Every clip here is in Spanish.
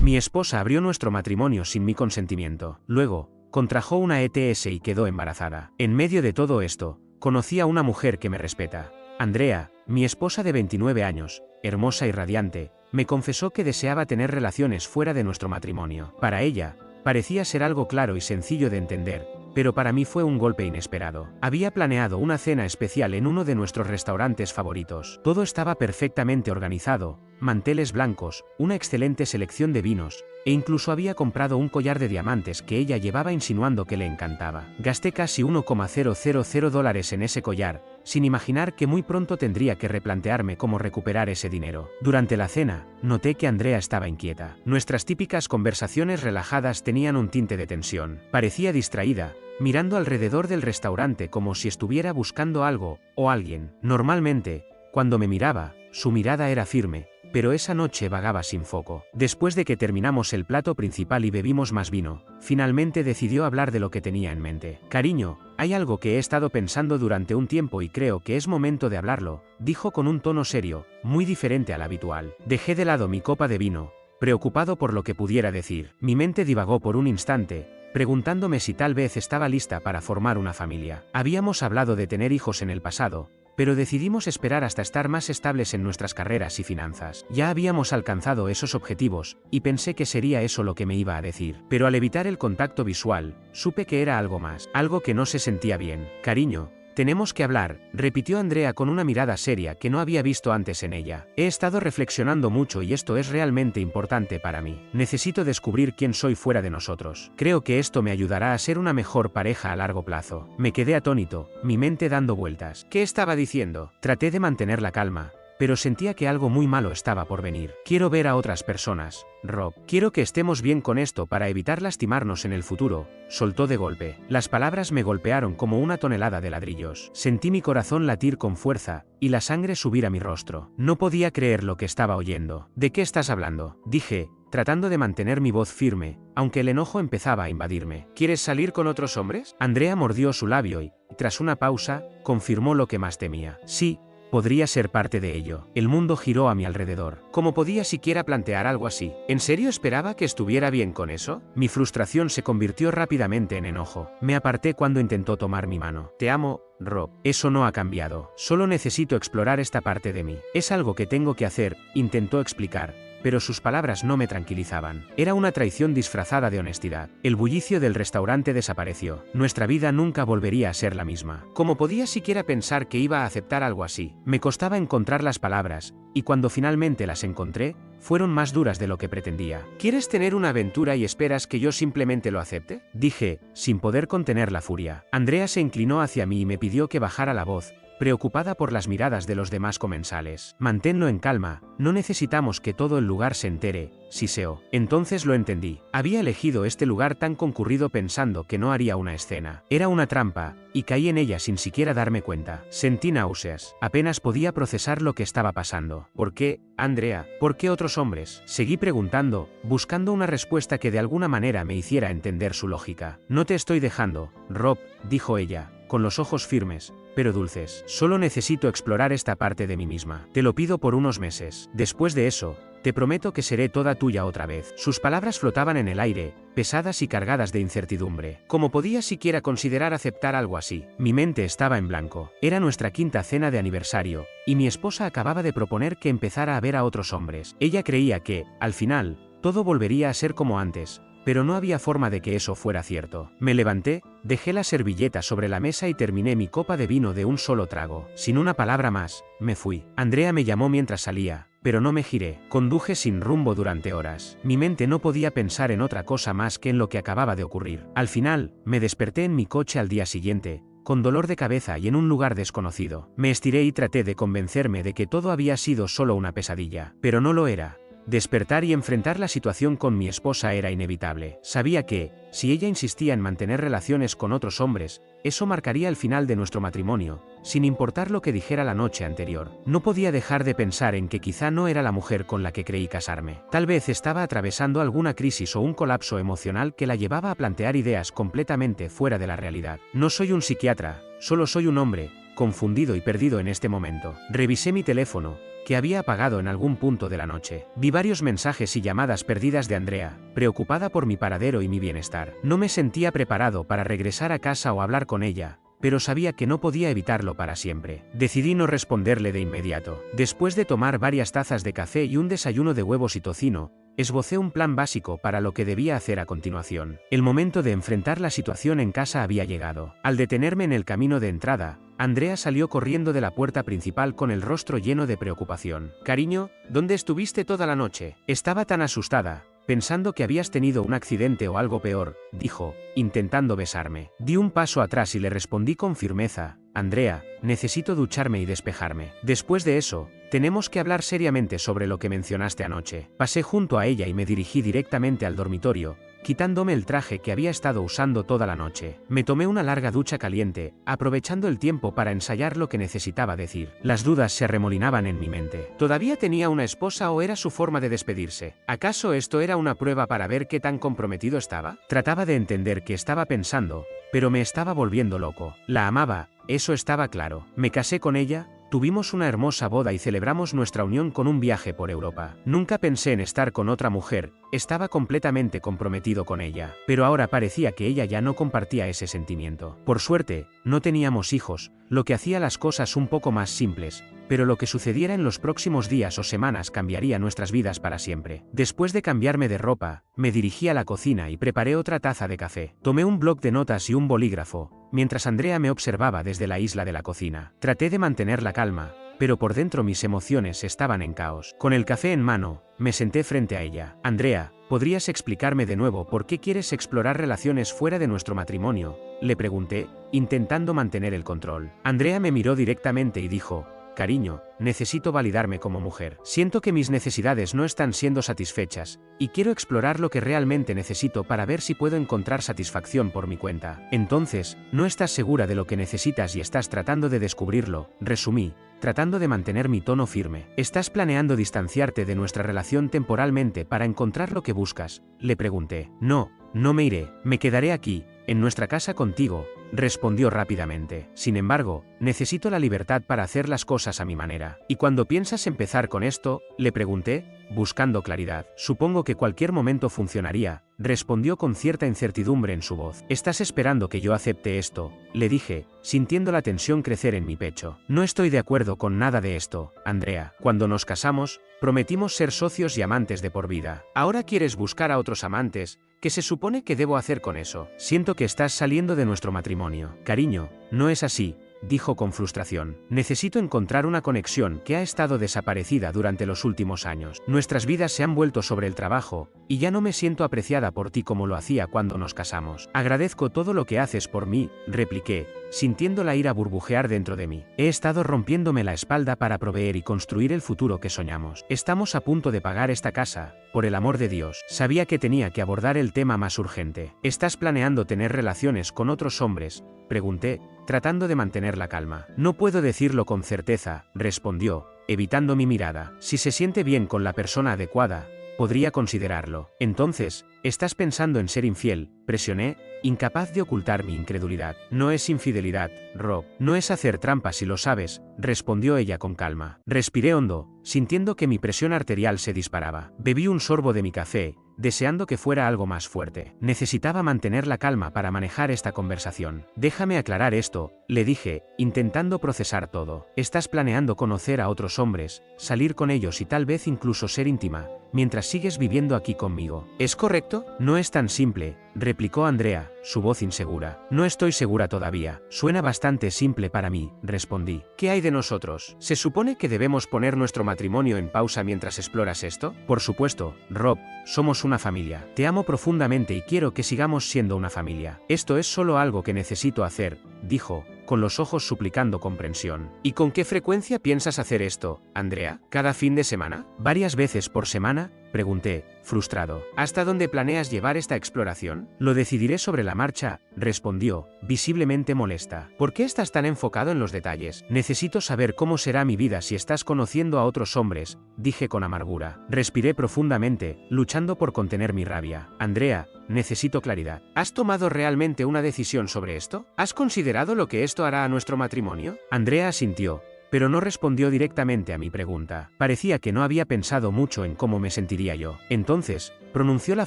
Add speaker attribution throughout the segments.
Speaker 1: Mi esposa abrió nuestro matrimonio sin mi consentimiento. Luego, contrajo una ETS y quedó embarazada. En medio de todo esto, conocí a una mujer que me respeta. Andrea, mi esposa de 29 años, hermosa y radiante, me confesó que deseaba tener relaciones fuera de nuestro matrimonio. Para ella, parecía ser algo claro y sencillo de entender, pero para mí fue un golpe inesperado. Había planeado una cena especial en uno de nuestros restaurantes favoritos. Todo estaba perfectamente organizado, manteles blancos, una excelente selección de vinos, e incluso había comprado un collar de diamantes que ella llevaba insinuando que le encantaba. Gasté casi $1,000 en ese collar, sin imaginar que muy pronto tendría que replantearme cómo recuperar ese dinero. Durante la cena, noté que Andrea estaba inquieta. Nuestras típicas conversaciones relajadas tenían un tinte de tensión. Parecía distraída, mirando alrededor del restaurante como si estuviera buscando algo o alguien. Normalmente, cuando me miraba, su mirada era firme, pero esa noche vagaba sin foco. Después de que terminamos el plato principal y bebimos más vino, finalmente decidió hablar de lo que tenía en mente. Cariño, hay algo que he estado pensando durante un tiempo y creo que es momento de hablarlo, dijo con un tono serio, muy diferente al habitual. Dejé de lado mi copa de vino, preocupado por lo que pudiera decir. Mi mente divagó por un instante, preguntándome si tal vez estaba lista para formar una familia. Habíamos hablado de tener hijos en el pasado, pero decidimos esperar hasta estar más estables en nuestras carreras y finanzas. Ya habíamos alcanzado esos objetivos, y pensé que sería eso lo que me iba a decir. Pero al evitar el contacto visual, supe que era algo más, algo que no se sentía bien. Cariño, tenemos que hablar, repitió Andrea con una mirada seria que no había visto antes en ella. He estado reflexionando mucho y esto es realmente importante para mí. Necesito descubrir quién soy fuera de nosotros. Creo que esto me ayudará a ser una mejor pareja a largo plazo. Me quedé atónito, mi mente dando vueltas. ¿Qué estaba diciendo? Traté de mantener la calma, pero sentía que algo muy malo estaba por venir. Quiero ver a otras personas, Rob. Quiero que estemos bien con esto para evitar lastimarnos en el futuro, soltó de golpe. Las palabras me golpearon como una tonelada de ladrillos. Sentí mi corazón latir con fuerza, y la sangre subir a mi rostro. No podía creer lo que estaba oyendo. ¿De qué estás hablando?, dije, tratando de mantener mi voz firme, aunque el enojo empezaba a invadirme. ¿Quieres salir con otros hombres? Andrea mordió su labio y, tras una pausa, confirmó lo que más temía. Sí. Podría ser parte de ello. El mundo giró a mi alrededor. ¿Cómo podía siquiera plantear algo así? ¿En serio esperaba que estuviera bien con eso? Mi frustración se convirtió rápidamente en enojo. Me aparté cuando intentó tomar mi mano. Te amo, Rob. Eso no ha cambiado. Solo necesito explorar esta parte de mí. Es algo que tengo que hacer, intentó explicar. Pero sus palabras no me tranquilizaban. Era una traición disfrazada de honestidad. El bullicio del restaurante desapareció. Nuestra vida nunca volvería a ser la misma. ¿Cómo podía siquiera pensar que iba a aceptar algo así? Me costaba encontrar las palabras, y cuando finalmente las encontré, fueron más duras de lo que pretendía. ¿Quieres tener una aventura y esperas que yo simplemente lo acepte?, dije, sin poder contener la furia. Andrea se inclinó hacia mí y me pidió que bajara la voz, preocupada por las miradas de los demás comensales. Manténlo en calma, no necesitamos que todo el lugar se entere, siseó. Entonces lo entendí. Había elegido este lugar tan concurrido pensando que no haría una escena. Era una trampa, y caí en ella sin siquiera darme cuenta. Sentí náuseas. Apenas podía procesar lo que estaba pasando. ¿Por qué, Andrea? ¿Por qué otros hombres? Seguí preguntando, buscando una respuesta que de alguna manera me hiciera entender su lógica. No te estoy dejando, Rob, dijo ella, con los ojos firmes, pero dulces. Solo necesito explorar esta parte de mí misma. Te lo pido por unos meses. Después de eso, te prometo que seré toda tuya otra vez. Sus palabras flotaban en el aire, pesadas y cargadas de incertidumbre. ¿Cómo podía siquiera considerar aceptar algo así? Mi mente estaba en blanco. Era nuestra quinta cena de aniversario, y mi esposa acababa de proponer que empezara a ver a otros hombres. Ella creía que, al final, todo volvería a ser como antes, pero no había forma de que eso fuera cierto. Me levanté, dejé la servilleta sobre la mesa y terminé mi copa de vino de un solo trago. Sin una palabra más, me fui. Andrea me llamó mientras salía, pero no me giré. Conduje sin rumbo durante horas. Mi mente no podía pensar en otra cosa más que en lo que acababa de ocurrir. Al final, me desperté en mi coche al día siguiente, con dolor de cabeza y en un lugar desconocido. Me estiré y traté de convencerme de que todo había sido solo una pesadilla, pero no lo era. Despertar y enfrentar la situación con mi esposa era inevitable. Sabía que, si ella insistía en mantener relaciones con otros hombres, eso marcaría el final de nuestro matrimonio, sin importar lo que dijera la noche anterior. No podía dejar de pensar en que quizá no era la mujer con la que creí casarme. Tal vez estaba atravesando alguna crisis o un colapso emocional que la llevaba a plantear ideas completamente fuera de la realidad. No soy un psiquiatra, solo soy un hombre, confundido y perdido en este momento. Revisé mi teléfono, que había apagado en algún punto de la noche. Vi varios mensajes y llamadas perdidas de Andrea, preocupada por mi paradero y mi bienestar. No me sentía preparado para regresar a casa o hablar con ella, pero sabía que no podía evitarlo para siempre. Decidí no responderle de inmediato. Después de tomar varias tazas de café y un desayuno de huevos y tocino, esbocé un plan básico para lo que debía hacer a continuación. El momento de enfrentar la situación en casa había llegado. Al detenerme en el camino de entrada, Andrea salió corriendo de la puerta principal con el rostro lleno de preocupación. «Cariño, ¿dónde estuviste toda la noche?» Estaba tan asustada, pensando que habías tenido un accidente o algo peor, dijo, intentando besarme. Di un paso atrás y le respondí con firmeza: «Andrea, necesito ducharme y despejarme. Después de eso, tenemos que hablar seriamente sobre lo que mencionaste anoche». Pasé junto a ella y me dirigí directamente al dormitorio, quitándome el traje que había estado usando toda la noche. Me tomé una larga ducha caliente, aprovechando el tiempo para ensayar lo que necesitaba decir. Las dudas se arremolinaban en mi mente. ¿Todavía tenía una esposa o era su forma de despedirse? ¿Acaso esto era una prueba para ver qué tan comprometido estaba? Trataba de entender qué estaba pensando, pero me estaba volviendo loco. La amaba, eso estaba claro. Me casé con ella, tuvimos una hermosa boda y celebramos nuestra unión con un viaje por Europa. Nunca pensé en estar con otra mujer, estaba completamente comprometido con ella. Pero ahora parecía que ella ya no compartía ese sentimiento. Por suerte, no teníamos hijos, lo que hacía las cosas un poco más simples, pero lo que sucediera en los próximos días o semanas cambiaría nuestras vidas para siempre. Después de cambiarme de ropa, me dirigí a la cocina y preparé otra taza de café. Tomé un bloc de notas y un bolígrafo, mientras Andrea me observaba desde la isla de la cocina. Traté de mantener la calma, pero por dentro mis emociones estaban en caos. Con el café en mano, me senté frente a ella. «Andrea, ¿podrías explicarme de nuevo por qué quieres explorar relaciones fuera de nuestro matrimonio?», le pregunté, intentando mantener el control. Andrea me miró directamente y dijo: «Cariño, necesito validarme como mujer. Siento que mis necesidades no están siendo satisfechas, y quiero explorar lo que realmente necesito para ver si puedo encontrar satisfacción por mi cuenta». «Entonces, no estás segura de lo que necesitas y estás tratando de descubrirlo», resumí, tratando de mantener mi tono firme. «¿Estás planeando distanciarte de nuestra relación temporalmente para encontrar lo que buscas?», le pregunté. «No, no me iré, me quedaré aquí, en nuestra casa contigo», respondió rápidamente. «Sin embargo, necesito la libertad para hacer las cosas a mi manera». «¿Y cuándo piensas empezar con esto?», le pregunté, buscando claridad. «Supongo que cualquier momento funcionaría», respondió con cierta incertidumbre en su voz. «¿Estás esperando que yo acepte esto?», le dije, sintiendo la tensión crecer en mi pecho. «No estoy de acuerdo con nada de esto, Andrea. Cuando nos casamos, prometimos ser socios y amantes de por vida. Ahora quieres buscar a otros amantes. ¿Qué se supone que debo hacer con eso? Siento que estás saliendo de nuestro matrimonio». «Cariño, no es así», dijo con frustración. «Necesito encontrar una conexión que ha estado desaparecida durante los últimos años. Nuestras vidas se han vuelto sobre el trabajo, y ya no me siento apreciada por ti como lo hacía cuando nos casamos». «Agradezco todo lo que haces por mí», repliqué, sintiendo la ira burbujear dentro de mí. «He estado rompiéndome la espalda para proveer y construir el futuro que soñamos. Estamos a punto de pagar esta casa, por el amor de Dios». Sabía que tenía que abordar el tema más urgente. «¿Estás planeando tener relaciones con otros hombres?», pregunté, tratando de mantener la calma. «No puedo decirlo con certeza», respondió, evitando mi mirada. «Si se siente bien con la persona adecuada, podría considerarlo». «Entonces, ¿estás pensando en ser infiel?», presioné, incapaz de ocultar mi incredulidad. «No es infidelidad, Rob. No es hacer trampas si lo sabes», respondió ella con calma. Respiré hondo, sintiendo que mi presión arterial se disparaba. Bebí un sorbo de mi café, deseando que fuera algo más fuerte. Necesitaba mantener la calma para manejar esta conversación. «Déjame aclarar esto», le dije, intentando procesar todo. «Estás planeando conocer a otros hombres, salir con ellos y tal vez incluso ser íntima, mientras sigues viviendo aquí conmigo. ¿Es correcto?». «No es tan simple», replicó Andrea, su voz insegura. «No estoy segura todavía. Suena bastante simple para mí», respondí. «¿Qué hay de nosotros? ¿Se supone que debemos poner nuestro matrimonio en pausa mientras exploras esto?». «Por supuesto, Rob, somos una familia. Te amo profundamente y quiero que sigamos siendo una familia. Esto es solo algo que necesito hacer», dijo, con los ojos suplicando comprensión. «¿Y con qué frecuencia piensas hacer esto, Andrea? ¿Cada fin de semana?». «¿Varias veces por semana?», pregunté, frustrado. «¿Hasta dónde planeas llevar esta exploración?». «Lo decidiré sobre la marcha», respondió, visiblemente molesta. «¿Por qué estás tan enfocado en los detalles?». «Necesito saber cómo será mi vida si estás conociendo a otros hombres», dije con amargura. Respiré profundamente, luchando por contener mi rabia. «Andrea, necesito claridad. ¿Has tomado realmente una decisión sobre esto? ¿Has considerado lo que esto hará a nuestro matrimonio?». Andrea asintió, pero no respondió directamente a mi pregunta. Parecía que no había pensado mucho en cómo me sentiría yo. Entonces, pronunció la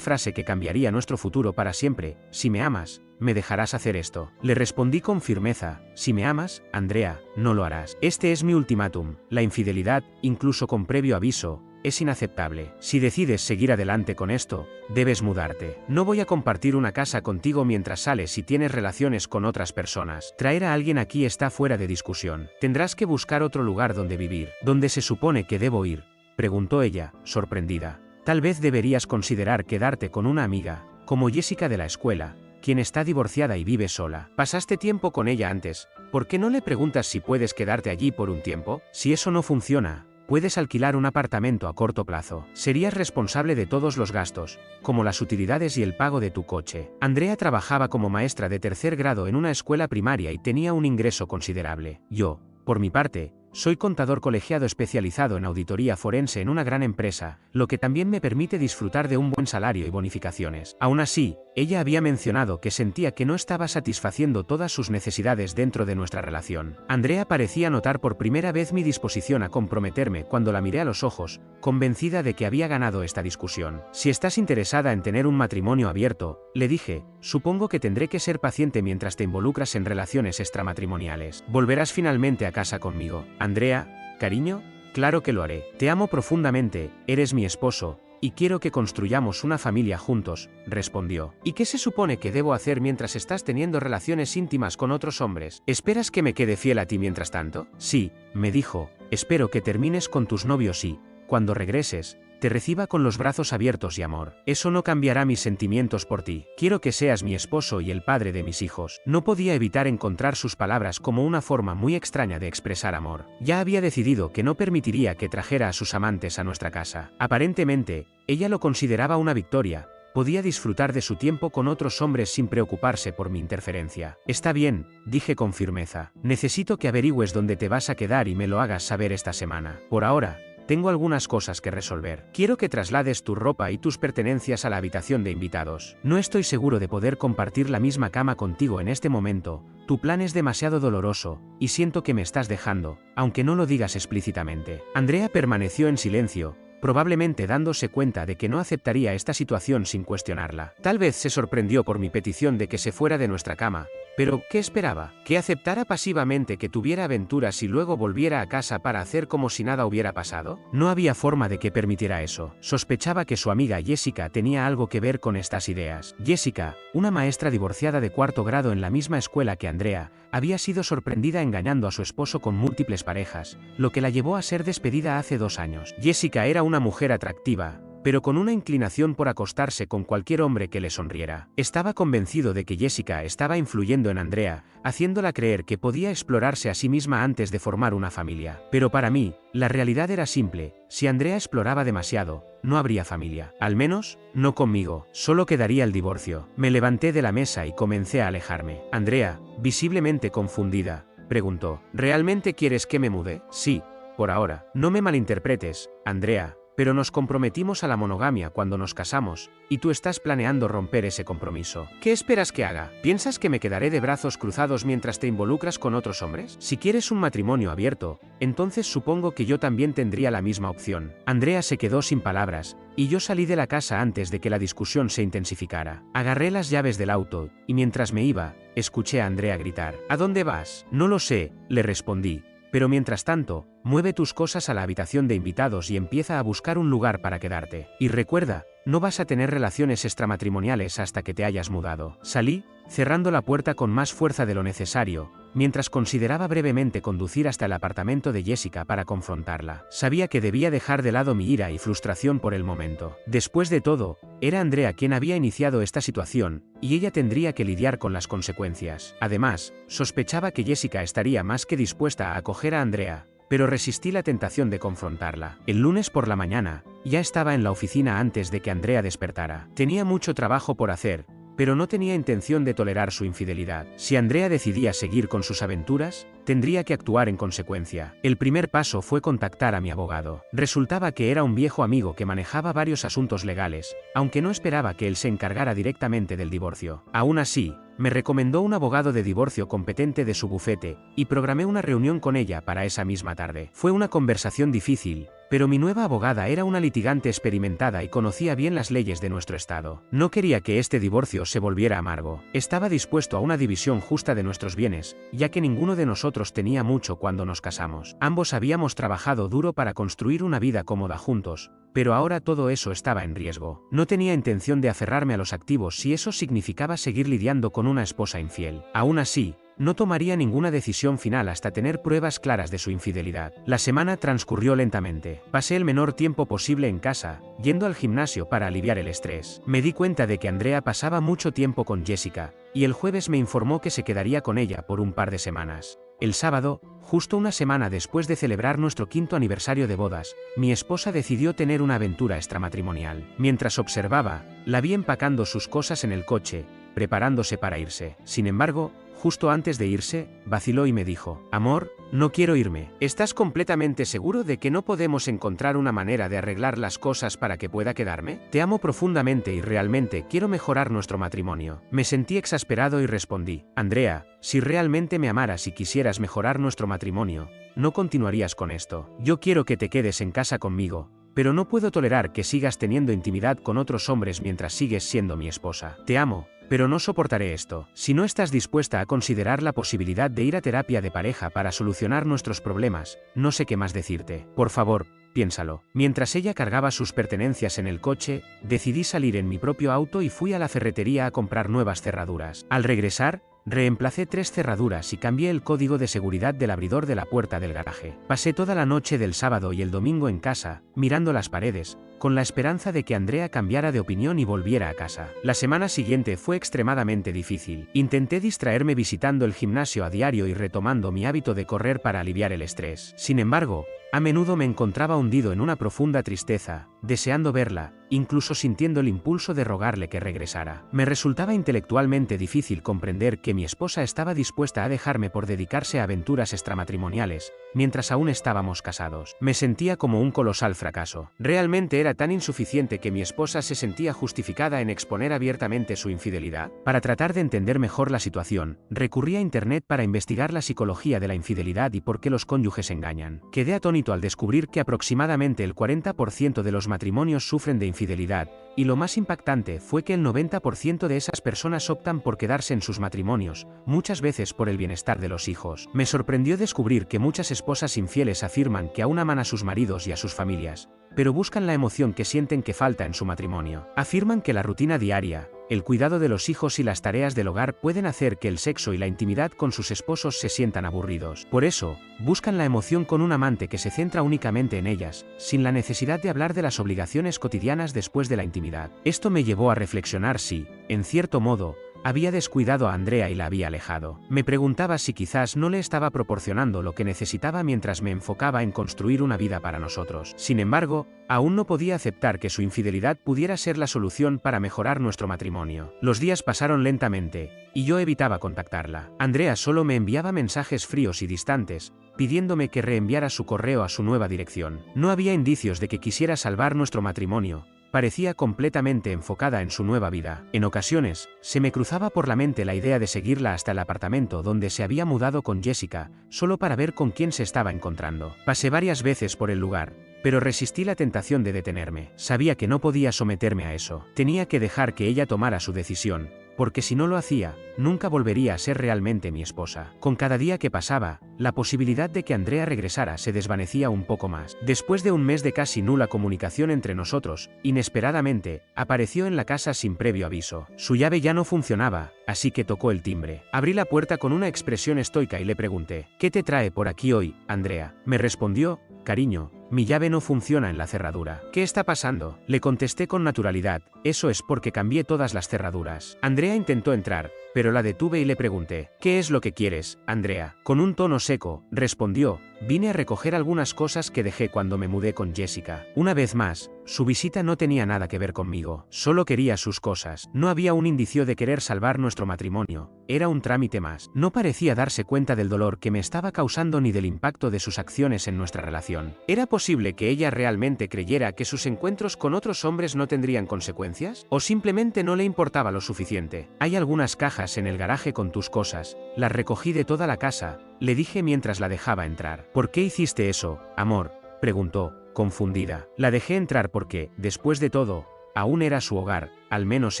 Speaker 1: frase que cambiaría nuestro futuro para siempre: si me amas, me dejarás hacer esto. Le respondí con firmeza: si me amas, Andrea, no lo harás. Este es mi ultimátum. La infidelidad, incluso con previo aviso, es inaceptable. Si decides seguir adelante con esto, debes mudarte. No voy a compartir una casa contigo mientras sales y tienes relaciones con otras personas. Traer a alguien aquí está fuera de discusión. Tendrás que buscar otro lugar donde vivir. ¿Dónde se supone que debo ir?, preguntó ella, sorprendida. Tal vez deberías considerar quedarte con una amiga, como Jessica de la escuela, quien está divorciada y vive sola. Pasaste tiempo con ella antes. ¿Por qué no le preguntas si puedes quedarte allí por un tiempo? Si eso no funciona, puedes alquilar un apartamento a corto plazo. Serías responsable de todos los gastos, como las utilidades y el pago de tu coche. Andrea trabajaba como maestra de tercer grado en una escuela primaria y tenía un ingreso considerable. Yo, por mi parte, soy contador colegiado especializado en auditoría forense en una gran empresa, lo que también me permite disfrutar de un buen salario y bonificaciones. Aún así, ella había mencionado que sentía que no estaba satisfaciendo todas sus necesidades dentro de nuestra relación. Andrea parecía notar por primera vez mi disposición a comprometerme cuando la miré a los ojos, convencida de que había ganado esta discusión. Si estás interesada en tener un matrimonio abierto, le dije, supongo que tendré que ser paciente mientras te involucras en relaciones extramatrimoniales. ¿Volverás finalmente a casa conmigo, Andrea, cariño? Claro que lo haré. Te amo profundamente, eres mi esposo, y quiero que construyamos una familia juntos, respondió. ¿Y qué se supone que debo hacer mientras estás teniendo relaciones íntimas con otros hombres? ¿Esperas que me quede fiel a ti mientras tanto? Sí, me dijo, espero que termines con tus novios y, cuando regreses, te reciba con los brazos abiertos y amor. Eso no cambiará mis sentimientos por ti. Quiero que seas mi esposo y el padre de mis hijos. No podía evitar encontrar sus palabras como una forma muy extraña de expresar amor. Ya había decidido que no permitiría que trajera a sus amantes a nuestra casa. Aparentemente, ella lo consideraba una victoria. Podía disfrutar de su tiempo con otros hombres sin preocuparse por mi interferencia. Está bien, dije con firmeza. Necesito que averigües dónde te vas a quedar y me lo hagas saber esta semana. Por ahora, tengo algunas cosas que resolver. Quiero que traslades tu ropa y tus pertenencias a la habitación de invitados. No estoy seguro de poder compartir la misma cama contigo en este momento. Tu plan es demasiado doloroso, y siento que me estás dejando, aunque no lo digas explícitamente. Andrea permaneció en silencio, probablemente dándose cuenta de que no aceptaría esta situación sin cuestionarla. Tal vez se sorprendió por mi petición de que se fuera de nuestra cama, pero ¿qué esperaba? ¿Que aceptara pasivamente que tuviera aventuras y luego volviera a casa para hacer como si nada hubiera pasado? No había forma de que permitiera eso. Sospechaba que su amiga Jessica tenía algo que ver con estas ideas. Jessica, una maestra divorciada de cuarto grado en la misma escuela que Andrea, había sido sorprendida engañando a su esposo con múltiples parejas, lo que la llevó a ser despedida hace 2 años. Jessica era una mujer atractiva, pero con una inclinación por acostarse con cualquier hombre que le sonriera. Estaba convencido de que Jessica estaba influyendo en Andrea, haciéndola creer que podía explorarse a sí misma antes de formar una familia. Pero para mí, la realidad era simple: si Andrea exploraba demasiado, no habría familia. Al menos, no conmigo. Solo quedaría el divorcio. Me levanté de la mesa y comencé a alejarme. Andrea, visiblemente confundida, preguntó: ¿realmente quieres que me mude? Sí, por ahora. No me malinterpretes, Andrea, pero nos comprometimos a la monogamia cuando nos casamos, y tú estás planeando romper ese compromiso. ¿Qué esperas que haga? ¿Piensas que me quedaré de brazos cruzados mientras te involucras con otros hombres? Si quieres un matrimonio abierto, entonces supongo que yo también tendría la misma opción. Andrea se quedó sin palabras, y yo salí de la casa antes de que la discusión se intensificara. Agarré las llaves del auto, y mientras me iba, escuché a Andrea gritar: ¿A dónde vas? No lo sé, le respondí. Pero mientras tanto, mueve tus cosas a la habitación de invitados y empieza a buscar un lugar para quedarte. Y recuerda, no vas a tener relaciones extramatrimoniales hasta que te hayas mudado. Salí, cerrando la puerta con más fuerza de lo necesario, mientras consideraba brevemente conducir hasta el apartamento de Jessica para confrontarla. Sabía que debía dejar de lado mi ira y frustración por el momento. Después de todo, era Andrea quien había iniciado esta situación, y ella tendría que lidiar con las consecuencias. Además, sospechaba que Jessica estaría más que dispuesta a acoger a Andrea, pero resistí la tentación de confrontarla. El lunes por la mañana, ya estaba en la oficina antes de que Andrea despertara. Tenía mucho trabajo por hacer, pero no tenía intención de tolerar su infidelidad. Si Andrea decidía seguir con sus aventuras, tendría que actuar en consecuencia. El primer paso fue contactar a mi abogado. Resultaba que era un viejo amigo que manejaba varios asuntos legales, aunque no esperaba que él se encargara directamente del divorcio. Aún así, me recomendó un abogado de divorcio competente de su bufete, y programé una reunión con ella para esa misma tarde. Fue una conversación difícil, pero mi nueva abogada era una litigante experimentada y conocía bien las leyes de nuestro estado. No quería que este divorcio se volviera amargo. Estaba dispuesto a una división justa de nuestros bienes, ya que ninguno de nosotros tenía mucho cuando nos casamos. Ambos habíamos trabajado duro para construir una vida cómoda juntos, pero ahora todo eso estaba en riesgo. No tenía intención de aferrarme a los activos si eso significaba seguir lidiando con una esposa infiel. Aún así, no tomaría ninguna decisión final hasta tener pruebas claras de su infidelidad. La semana transcurrió lentamente. Pasé el menor tiempo posible en casa, yendo al gimnasio para aliviar el estrés. Me di cuenta de que Andrea pasaba mucho tiempo con Jessica, y el jueves me informó que se quedaría con ella por un par de semanas. El sábado, justo una semana después de celebrar nuestro 5º aniversario de bodas, mi esposa decidió tener una aventura extramatrimonial. Mientras observaba, la vi empacando sus cosas en el coche, preparándose para irse. Sin embargo, justo antes de irse, vaciló y me dijo: «Amor, no quiero irme. ¿Estás completamente seguro de que no podemos encontrar una manera de arreglar las cosas para que pueda quedarme? Te amo profundamente y realmente quiero mejorar nuestro matrimonio». Me sentí exasperado y respondí: «Andrea, si realmente me amaras y quisieras mejorar nuestro matrimonio, no continuarías con esto. Yo quiero que te quedes en casa conmigo, pero no puedo tolerar que sigas teniendo intimidad con otros hombres mientras sigues siendo mi esposa. Te amo, pero no soportaré esto. Si no estás dispuesta a considerar la posibilidad de ir a terapia de pareja para solucionar nuestros problemas, no sé qué más decirte. Por favor, piénsalo». Mientras ella cargaba sus pertenencias en el coche, decidí salir en mi propio auto y fui a la ferretería a comprar nuevas cerraduras. Al regresar, reemplacé 3 cerraduras y cambié el código de seguridad del abridor de la puerta del garaje. Pasé toda la noche del sábado y el domingo en casa, mirando las paredes, con la esperanza de que Andrea cambiara de opinión y volviera a casa. La semana siguiente fue extremadamente difícil. Intenté distraerme visitando el gimnasio a diario y retomando mi hábito de correr para aliviar el estrés. Sin embargo, a menudo me encontraba hundido en una profunda tristeza, deseando verla, incluso sintiendo el impulso de rogarle que regresara. Me resultaba intelectualmente difícil comprender que mi esposa estaba dispuesta a dejarme por dedicarse a aventuras extramatrimoniales, mientras aún estábamos casados. Me sentía como un colosal fracaso. Realmente era tan insuficiente que mi esposa se sentía justificada en exponer abiertamente su infidelidad. Para tratar de entender mejor la situación, recurrí a internet para investigar la psicología de la infidelidad y por qué los cónyuges engañan. Quedé atónito al descubrir que aproximadamente el 40% de los matrimonios sufren de infidelidad, y lo más impactante fue que el 90% de esas personas optan por quedarse en sus matrimonios, muchas veces por el bienestar de los hijos. Me sorprendió descubrir que muchas esposas infieles afirman que aún aman a sus maridos y a sus familias, pero buscan la emoción que sienten que falta en su matrimonio. Afirman que la rutina diaria, el cuidado de los hijos y las tareas del hogar pueden hacer que el sexo y la intimidad con sus esposos se sientan aburridos. Por eso, buscan la emoción con un amante que se centra únicamente en ellas, sin la necesidad de hablar de las obligaciones cotidianas después de la intimidad. Esto me llevó a reflexionar si, en cierto modo, había descuidado a Andrea y la había alejado. Me preguntaba si quizás no le estaba proporcionando lo que necesitaba mientras me enfocaba en construir una vida para nosotros. Sin embargo, aún no podía aceptar que su infidelidad pudiera ser la solución para mejorar nuestro matrimonio. Los días pasaron lentamente, y yo evitaba contactarla. Andrea solo me enviaba mensajes fríos y distantes, pidiéndome que reenviara su correo a su nueva dirección. No había indicios de que quisiera salvar nuestro matrimonio. Parecía completamente enfocada en su nueva vida. En ocasiones, se me cruzaba por la mente la idea de seguirla hasta el apartamento donde se había mudado con Jessica, solo para ver con quién se estaba encontrando. Pasé varias veces por el lugar, pero resistí la tentación de detenerme. Sabía que no podía someterme a eso. Tenía que dejar que ella tomara su decisión, porque si no lo hacía, nunca volvería a ser realmente mi esposa. Con cada día que pasaba, la posibilidad de que Andrea regresara se desvanecía un poco más. Después de un mes de casi nula comunicación entre nosotros, inesperadamente, apareció en la casa sin previo aviso. Su llave ya no funcionaba, así que tocó el timbre. Abrí la puerta con una expresión estoica y le pregunté: «¿Qué te trae por aquí hoy, Andrea?». Me respondió: «Cariño, mi llave no funciona en la cerradura». «¿Qué está pasando?». Le contesté con naturalidad: «Eso es porque cambié todas las cerraduras». Andrea intentó entrar, pero la detuve y le pregunté: «¿Qué es lo que quieres, Andrea?». Con un tono seco, respondió: «Vine a recoger algunas cosas que dejé cuando me mudé con Jessica». Una vez más, Su visita no tenía nada que ver conmigo, solo quería sus cosas. No había un indicio de querer salvar nuestro matrimonio, era un trámite más. No parecía darse cuenta del dolor que me estaba causando ni del impacto de sus acciones en nuestra relación. ¿Era posible que ella realmente creyera que sus encuentros con otros hombres no tendrían consecuencias? ¿O simplemente no le importaba lo suficiente? Hay algunas cajas en el garaje con tus cosas, las recogí de toda la casa, le dije mientras la dejaba entrar. ¿Por qué hiciste eso, amor?, preguntó, confundida. La dejé entrar porque, después de todo, aún era su hogar, al menos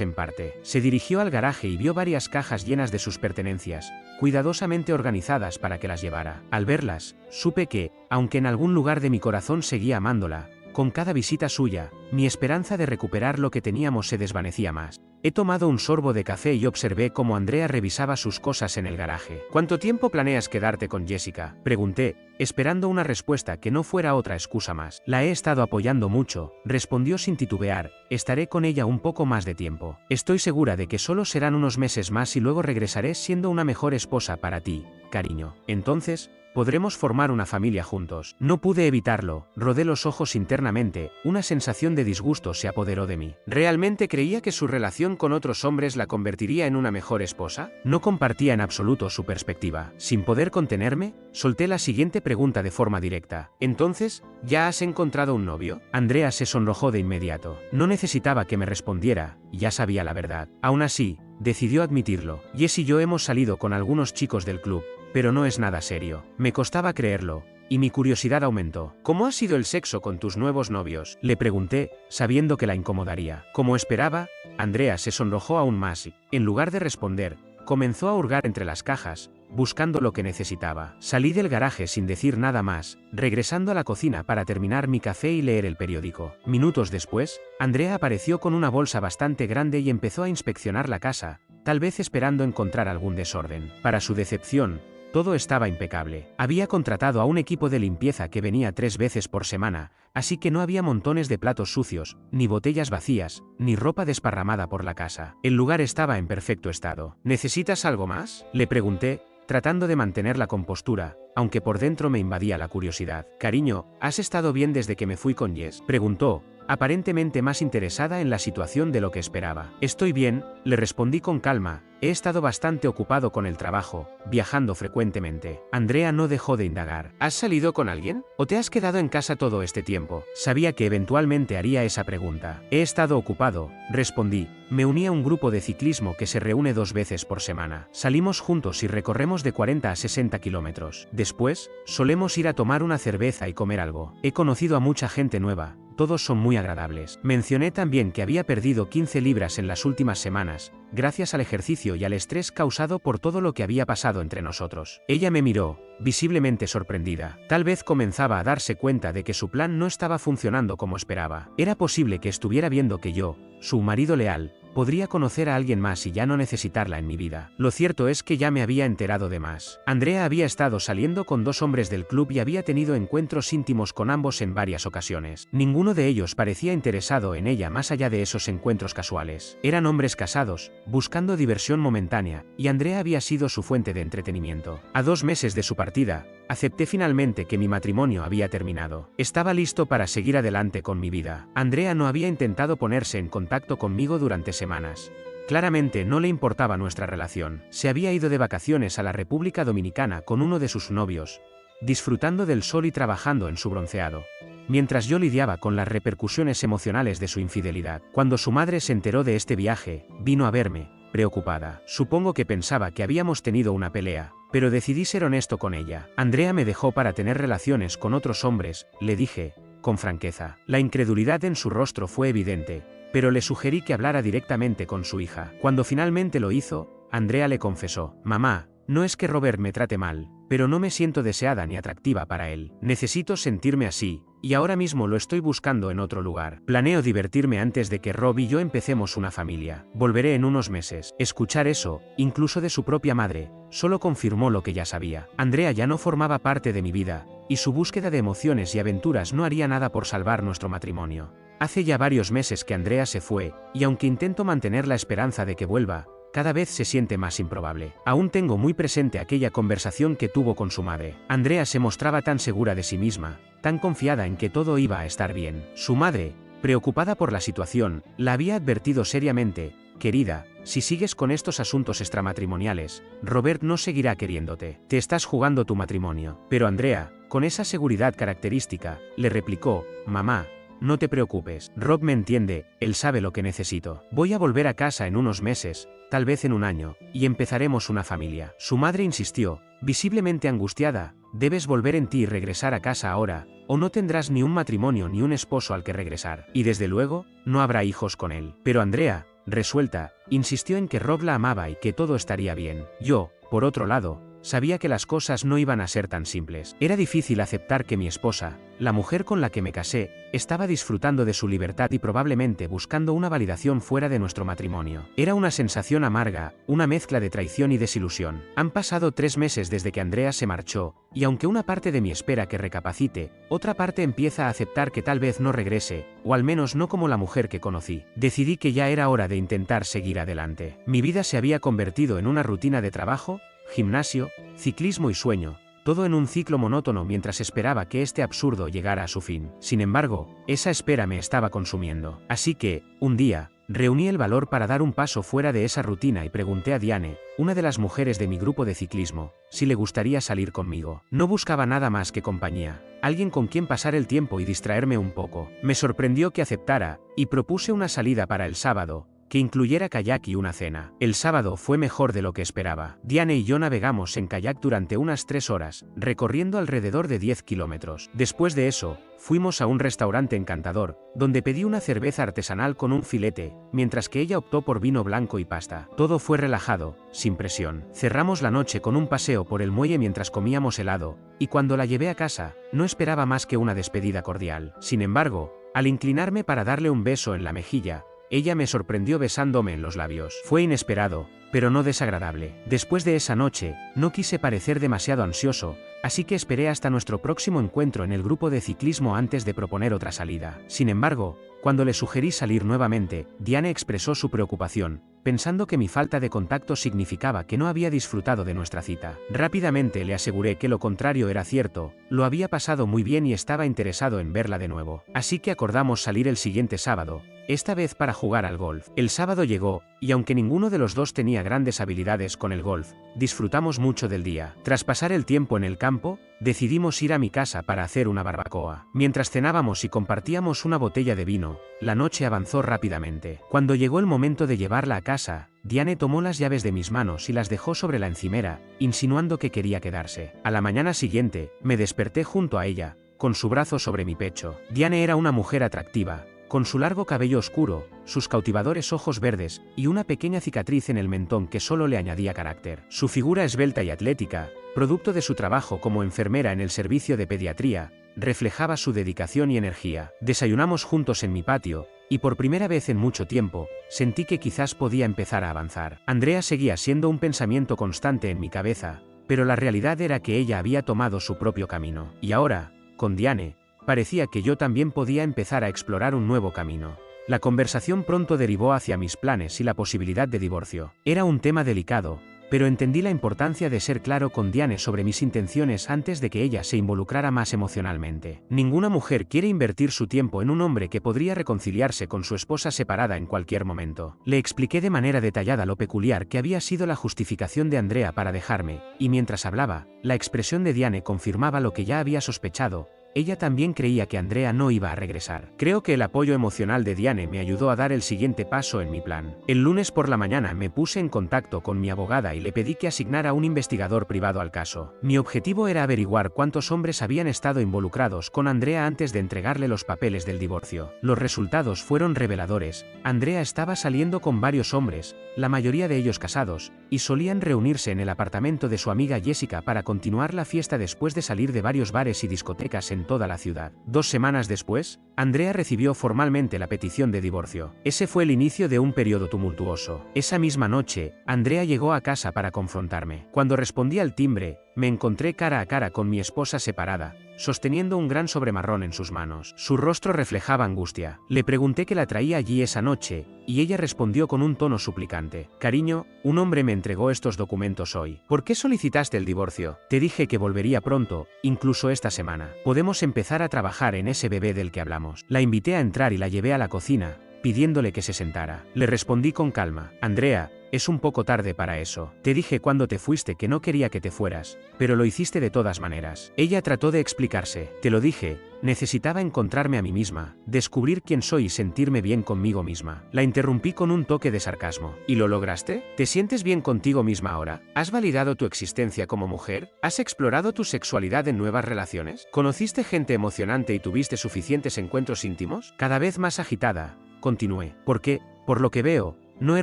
Speaker 1: en parte. Se dirigió al garaje y vio varias cajas llenas de sus pertenencias, cuidadosamente organizadas para que las llevara. Al verlas, supe que, aunque en algún lugar de mi corazón seguía amándola, con cada visita suya, mi esperanza de recuperar lo que teníamos se desvanecía más. He tomado un sorbo de café y observé cómo Andrea revisaba sus cosas en el garaje. ¿Cuánto tiempo planeas quedarte con Jessica?, pregunté, esperando una respuesta que no fuera otra excusa más. La he estado apoyando mucho, respondió sin titubear, estaré con ella un poco más de tiempo. Estoy segura de que solo serán unos meses más y luego regresaré siendo una mejor esposa para ti, cariño. Entonces, podremos formar una familia juntos. No pude evitarlo, rodé los ojos internamente, una sensación de disgusto se apoderó de mí. ¿Realmente creía que su relación con otros hombres la convertiría en una mejor esposa? No compartía en absoluto su perspectiva. Sin poder contenerme, solté la siguiente pregunta de forma directa. Entonces, ¿ya has encontrado un novio? Andrea se sonrojó de inmediato. No necesitaba que me respondiera, ya sabía la verdad. Aún así, decidió admitirlo. Jess y yo hemos salido con algunos chicos del club, pero no es nada serio. Me costaba creerlo, y mi curiosidad aumentó. ¿Cómo ha sido el sexo con tus nuevos novios?, le pregunté, sabiendo que la incomodaría. Como esperaba, Andrea se sonrojó aún más y, en lugar de responder, comenzó a hurgar entre las cajas, buscando lo que necesitaba. Salí del garaje sin decir nada más, regresando a la cocina para terminar mi café y leer el periódico. Minutos después, Andrea apareció con una bolsa bastante grande y empezó a inspeccionar la casa, tal vez esperando encontrar algún desorden. Para su decepción, todo estaba impecable. Había contratado a un equipo de limpieza que venía 3 veces por semana, así que no había montones de platos sucios, ni botellas vacías, ni ropa desparramada por la casa. El lugar estaba en perfecto estado. ¿Necesitas algo más?, le pregunté, tratando de mantener la compostura, aunque por dentro me invadía la curiosidad. Cariño, ¿has estado bien desde que me fui con Jess?, preguntó, aparentemente más interesada en la situación de lo que esperaba. Estoy bien, le respondí con calma, he estado bastante ocupado con el trabajo, viajando frecuentemente. Andrea no dejó de indagar. ¿Has salido con alguien? ¿O te has quedado en casa todo este tiempo? Sabía que eventualmente haría esa pregunta. He estado ocupado, respondí. Me uní a un grupo de ciclismo que se reúne 2 veces por semana. Salimos juntos y recorremos de 40 a 60 kilómetros. Después, solemos ir a tomar una cerveza y comer algo. He conocido a mucha gente nueva. Todos son muy agradables. Mencioné también que había perdido 15 libras en las últimas semanas, gracias al ejercicio y al estrés causado por todo lo que había pasado entre nosotros. Ella me miró, visiblemente sorprendida. Tal vez comenzaba a darse cuenta de que su plan no estaba funcionando como esperaba. Era posible que estuviera viendo que yo, su marido leal, podría conocer a alguien más y ya no necesitarla en mi vida. Lo cierto es que ya me había enterado de más. Andrea había estado saliendo con 2 hombres del club y había tenido encuentros íntimos con ambos en varias ocasiones. Ninguno de ellos parecía interesado en ella más allá de esos encuentros casuales. Eran hombres casados, buscando diversión momentánea, y Andrea había sido su fuente de entretenimiento. A 2 meses de su partida, acepté finalmente que mi matrimonio había terminado. Estaba listo para seguir adelante con mi vida. Andrea no había intentado ponerse en contacto conmigo durante semanas. Claramente no le importaba nuestra relación. Se había ido de vacaciones a la República Dominicana con uno de sus novios, disfrutando del sol y trabajando en su bronceado, mientras yo lidiaba con las repercusiones emocionales de su infidelidad. Cuando su madre se enteró de este viaje, vino a verme, preocupada. Supongo que pensaba que habíamos tenido una pelea, pero decidí ser honesto con ella. Andrea me dejó para tener relaciones con otros hombres, le dije, con franqueza. La incredulidad en su rostro fue evidente, pero le sugerí que hablara directamente con su hija. Cuando finalmente lo hizo, Andrea le confesó: mamá, no es que Robert me trate mal, pero no me siento deseada ni atractiva para él. Necesito sentirme así, y ahora mismo lo estoy buscando en otro lugar. Planeo divertirme antes de que Rob y yo empecemos una familia. Volveré en unos meses. Escuchar eso, incluso de su propia madre, solo confirmó lo que ya sabía. Andrea ya no formaba parte de mi vida, y su búsqueda de emociones y aventuras no haría nada por salvar nuestro matrimonio. Hace ya varios meses que Andrea se fue, y aunque intento mantener la esperanza de que vuelva, cada vez se siente más improbable. Aún tengo muy presente aquella conversación que tuvo con su madre. Andrea se mostraba tan segura de sí misma, tan confiada en que todo iba a estar bien. Su madre, Preocupada por la situación, la había advertido seriamente: querida, si sigues con estos asuntos extramatrimoniales, Robert no seguirá queriéndote. Te estás jugando tu matrimonio. Pero Andrea, con esa seguridad característica, le replicó: mamá, no te preocupes, Rob me entiende, él sabe lo que necesito. Voy a volver a casa en unos meses, tal vez en un año, y empezaremos una familia. Su madre insistió, visiblemente angustiada: debes volver en ti y regresar a casa ahora, o no tendrás ni un matrimonio ni un esposo al que regresar. Y desde luego, no habrá hijos con él. Pero Andrea, resuelta, insistió en que Rob la amaba y que todo estaría bien. Yo, por otro lado, sabía que las cosas no iban a ser tan simples. Era difícil aceptar que mi esposa, la mujer con la que me casé, estaba disfrutando de su libertad y probablemente buscando una validación fuera de nuestro matrimonio. Era una sensación amarga, una mezcla de traición y desilusión. Han pasado 3 meses desde que Andrea se marchó, y aunque una parte de mí espera que recapacite, otra parte empieza a aceptar que tal vez no regrese, o al menos no como la mujer que conocí. Decidí que ya era hora de intentar seguir adelante. Mi vida se había convertido en una rutina de trabajo, gimnasio, ciclismo y sueño, todo en un ciclo monótono mientras esperaba que este absurdo llegara a su fin. Sin embargo, esa espera me estaba consumiendo. Así que, un día, reuní el valor para dar un paso fuera de esa rutina y pregunté a Diane, una de las mujeres de mi grupo de ciclismo, si le gustaría salir conmigo. No buscaba nada más que compañía, alguien con quien pasar el tiempo y distraerme un poco. Me sorprendió que aceptara, y propuse una salida para el sábado, que incluyera kayak y una cena. El sábado fue mejor de lo que esperaba. Diane y yo navegamos en kayak durante unas 3 horas, recorriendo alrededor de 10 kilómetros. Después de eso, fuimos a un restaurante encantador, donde pedí una cerveza artesanal con un filete, mientras que ella optó por vino blanco y pasta. Todo fue relajado, sin presión. Cerramos la noche con un paseo por el muelle mientras comíamos helado, y cuando la llevé a casa, no esperaba más que una despedida cordial. Sin embargo, al inclinarme para darle un beso en la mejilla, ella me sorprendió besándome en los labios. Fue inesperado, pero no desagradable. Después de esa noche, no quise parecer demasiado ansioso, así que esperé hasta nuestro próximo encuentro en el grupo de ciclismo antes de proponer otra salida. Sin embargo, cuando le sugerí salir nuevamente, Diane expresó su preocupación, pensando que mi falta de contacto significaba que no había disfrutado de nuestra cita. Rápidamente le aseguré que lo contrario era cierto, lo había pasado muy bien y estaba interesado en verla de nuevo. Así que acordamos salir el siguiente sábado, esta vez para jugar al golf. El sábado llegó, y aunque ninguno de los dos tenía grandes habilidades con el golf, disfrutamos mucho del día. Tras pasar el tiempo en el campo, decidimos ir a mi casa para hacer una barbacoa. Mientras cenábamos y compartíamos una botella de vino, la noche avanzó rápidamente. Cuando llegó el momento de llevarla a casa, Diane tomó las llaves de mis manos y las dejó sobre la encimera, insinuando que quería quedarse. A la mañana siguiente, me desperté junto a ella, con su brazo sobre mi pecho. Diane era una mujer atractiva, con su largo cabello oscuro, sus cautivadores ojos verdes, y una pequeña cicatriz en el mentón que solo le añadía carácter. Su figura esbelta y atlética, producto de su trabajo como enfermera en el servicio de pediatría, reflejaba su dedicación y energía. Desayunamos juntos en mi patio, y por primera vez en mucho tiempo, sentí que quizás podía empezar a avanzar. Andrea seguía siendo un pensamiento constante en mi cabeza, pero la realidad era que ella había tomado su propio camino. Y ahora, con Diane, parecía que yo también podía empezar a explorar un nuevo camino. La conversación pronto derivó hacia mis planes y la posibilidad de divorcio. Era un tema delicado, pero entendí la importancia de ser claro con Diane sobre mis intenciones antes de que ella se involucrara más emocionalmente. Ninguna mujer quiere invertir su tiempo en un hombre que podría reconciliarse con su esposa separada en cualquier momento. Le expliqué de manera detallada lo peculiar que había sido la justificación de Andrea para dejarme, y mientras hablaba, la expresión de Diane confirmaba lo que ya había sospechado. Ella también creía que Andrea no iba a regresar. Creo que el apoyo emocional de Diane me ayudó a dar el siguiente paso en mi plan. El lunes por la mañana me puse en contacto con mi abogada y le pedí que asignara un investigador privado al caso. Mi objetivo era averiguar cuántos hombres habían estado involucrados con Andrea antes de entregarle los papeles del divorcio. Los resultados fueron reveladores. Andrea estaba saliendo con varios hombres, la mayoría de ellos casados, y solían reunirse en el apartamento de su amiga Jessica para continuar la fiesta después de salir de varios bares y discotecas en toda la ciudad. 2 semanas después, Andrea recibió formalmente la petición de divorcio. Ese fue el inicio de un periodo tumultuoso. Esa misma noche, Andrea llegó a casa para confrontarme. Cuando respondí al timbre, me encontré cara a cara con mi esposa separada, sosteniendo un gran sobremarrón en sus manos. Su rostro reflejaba angustia. Le pregunté qué la traía allí esa noche, y ella respondió con un tono suplicante. Cariño, un hombre me entregó estos documentos hoy. ¿Por qué solicitaste el divorcio? Te dije que volvería pronto, incluso esta semana. Podemos empezar a trabajar en ese bebé del que hablamos. La invité a entrar y la llevé a la cocina, pidiéndole que se sentara. Le respondí con calma. Andrea, es un poco tarde para eso. Te dije cuando te fuiste que no quería que te fueras, pero lo hiciste de todas maneras. Ella trató de explicarse. Te lo dije, necesitaba encontrarme a mí misma, descubrir quién soy y sentirme bien conmigo misma. La interrumpí con un toque de sarcasmo. ¿Y lo lograste? ¿Te sientes bien contigo misma ahora? ¿Has validado tu existencia como mujer? ¿Has explorado tu sexualidad en nuevas relaciones? ¿Conociste gente emocionante y tuviste suficientes encuentros íntimos? Cada vez más agitada, continué. Porque, por lo que veo, no he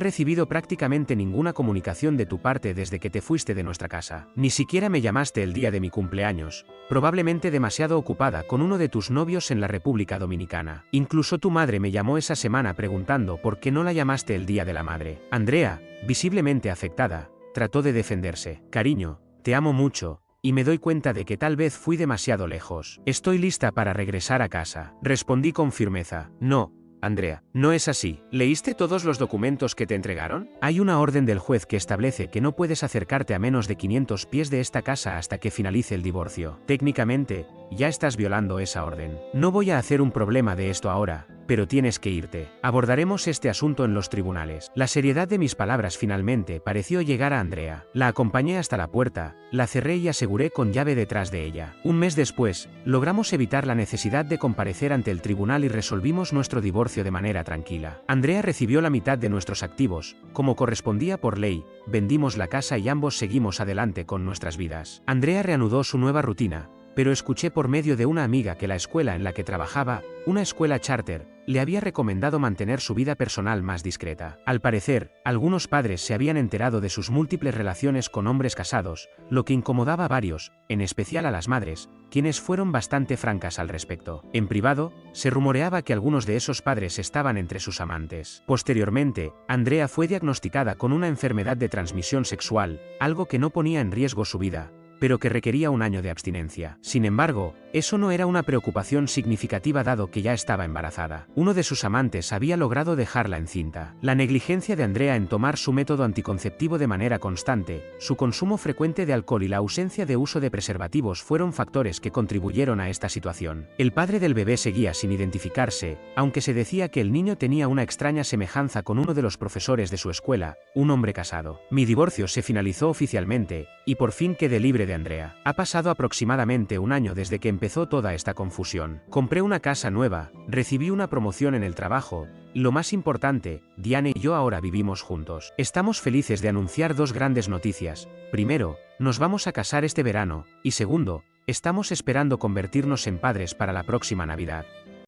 Speaker 1: recibido prácticamente ninguna comunicación de tu parte desde que te fuiste de nuestra casa. Ni siquiera me llamaste el día de mi cumpleaños, probablemente demasiado ocupada con uno de tus novios en la República Dominicana. Incluso tu madre me llamó esa semana preguntando por qué no la llamaste el día de la madre. Andrea, visiblemente afectada, trató de defenderse. Cariño, te amo mucho, y me doy cuenta de que tal vez fui demasiado lejos. Estoy lista para regresar a casa. Respondí con firmeza. No, Andrea, no es así. ¿Leíste todos los documentos que te entregaron? Hay una orden del juez que establece que no puedes acercarte a menos de 500 pies de esta casa hasta que finalice el divorcio. Técnicamente, ya estás violando esa orden. No voy a hacer un problema de esto ahora, pero tienes que irte. Abordaremos este asunto en los tribunales. La seriedad de mis palabras finalmente pareció llegar a Andrea. La acompañé hasta la puerta, la cerré y aseguré con llave detrás de ella. Un mes después, logramos evitar la necesidad de comparecer ante el tribunal y resolvimos nuestro divorcio de manera tranquila. Andrea recibió la mitad de nuestros activos, como correspondía por ley, vendimos la casa y ambos seguimos adelante con nuestras vidas. Andrea reanudó su nueva rutina, pero escuché por medio de una amiga que la escuela en la que trabajaba, una escuela charter, le había recomendado mantener su vida personal más discreta. Al parecer, algunos padres se habían enterado de sus múltiples relaciones con hombres casados, lo que incomodaba a varios, en especial a las madres, quienes fueron bastante francas al respecto. En privado, se rumoreaba que algunos de esos padres estaban entre sus amantes. Posteriormente, Andrea fue diagnosticada con una enfermedad de transmisión sexual, algo que no ponía en riesgo su vida, pero que requería un año de abstinencia. Sin embargo, eso no era una preocupación significativa dado que ya estaba embarazada. Uno de sus amantes había logrado dejarla encinta. La negligencia de Andrea en tomar su método anticonceptivo de manera constante, su consumo frecuente de alcohol y la ausencia de uso de preservativos fueron factores que contribuyeron a esta situación. El padre del bebé seguía sin identificarse, aunque se decía que el niño tenía una extraña semejanza con uno de los profesores de su escuela, un hombre casado. Mi divorcio se finalizó oficialmente, y por fin quedé libre de Andrea. Ha pasado aproximadamente un año desde que empezó toda esta confusión. Compré una casa nueva, recibí una promoción en el trabajo, y lo más importante, Diane y yo ahora vivimos juntos. Estamos felices de anunciar dos grandes noticias. Primero, nos vamos a casar este verano, y segundo, estamos esperando convertirnos en padres para la próxima Navidad.